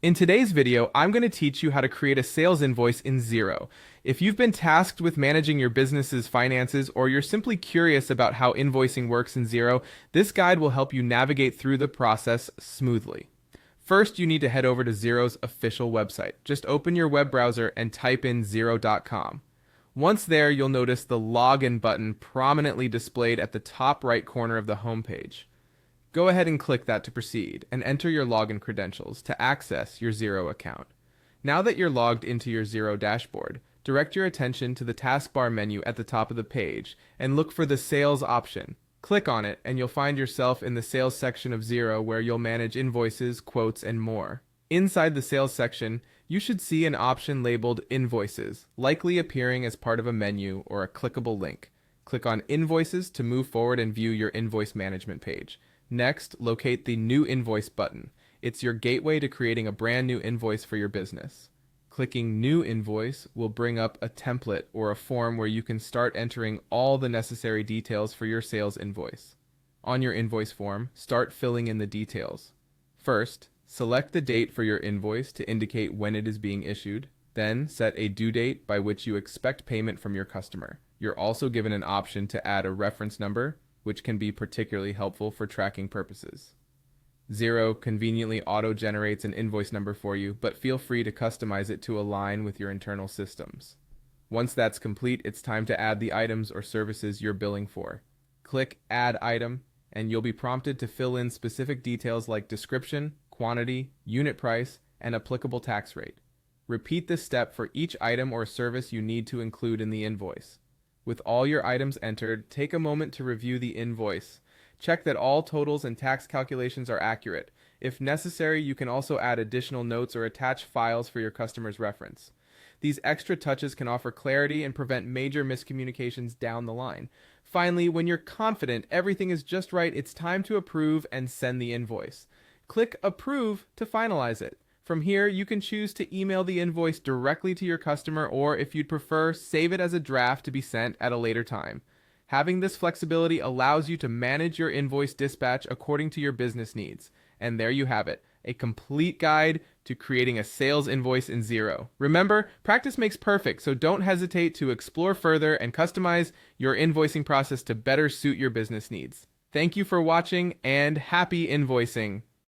In today's video, I'm going to teach you how to create a sales invoice in Xero. If you've been tasked with managing your business's finances or you're simply curious about how invoicing works in Xero, this guide will help you navigate through the process smoothly. First, you need to head over to Xero's official website. Just open your web browser and type in xero.com. Once there, you'll notice the login button prominently displayed at the top right corner of the homepage. Go ahead and click that to proceed, and enter your login credentials to access your Xero account. Now that you're logged into your Xero dashboard, direct your attention to the taskbar menu at the top of the page and look for the Sales option. Click on it, and you'll find yourself in the Sales section of Xero where you'll manage invoices, quotes, and more. Inside the Sales section, you should see an option labeled Invoices, likely appearing as part of a menu or a clickable link. Click on Invoices to move forward and view your invoice management page. Next, locate the New Invoice button. It's your gateway to creating a brand new invoice for your business. Clicking New Invoice will bring up a template or a form where you can start entering all the necessary details for your sales invoice. On your invoice form, start filling in the details. First, select the date for your invoice to indicate when it is being issued. Then, set a due date by which you expect payment from your customer. You're also given an option to add a reference number, which can be particularly helpful for tracking purposes. Xero conveniently auto-generates an invoice number for you, but feel free to customize it to align with your internal systems. Once that's complete, it's time to add the items or services you're billing for. Click Add Item, and you'll be prompted to fill in specific details like description, quantity, unit price, and applicable tax rate. Repeat this step for each item or service you need to include in the invoice. With all your items entered, take a moment to review the invoice. Check that all totals and tax calculations are accurate. If necessary, you can also add additional notes or attach files for your customer's reference. These extra touches can offer clarity and prevent major miscommunications down the line. Finally, when you're confident everything is just right, it's time to approve and send the invoice. Click Approve to finalize it. From here, you can choose to email the invoice directly to your customer, or if you'd prefer, save it as a draft to be sent at a later time. Having this flexibility allows you to manage your invoice dispatch according to your business needs. And there you have it, a complete guide to creating a sales invoice in Xero. Remember, practice makes perfect, so don't hesitate to explore further and customize your invoicing process to better suit your business needs. Thank you for watching, and happy invoicing!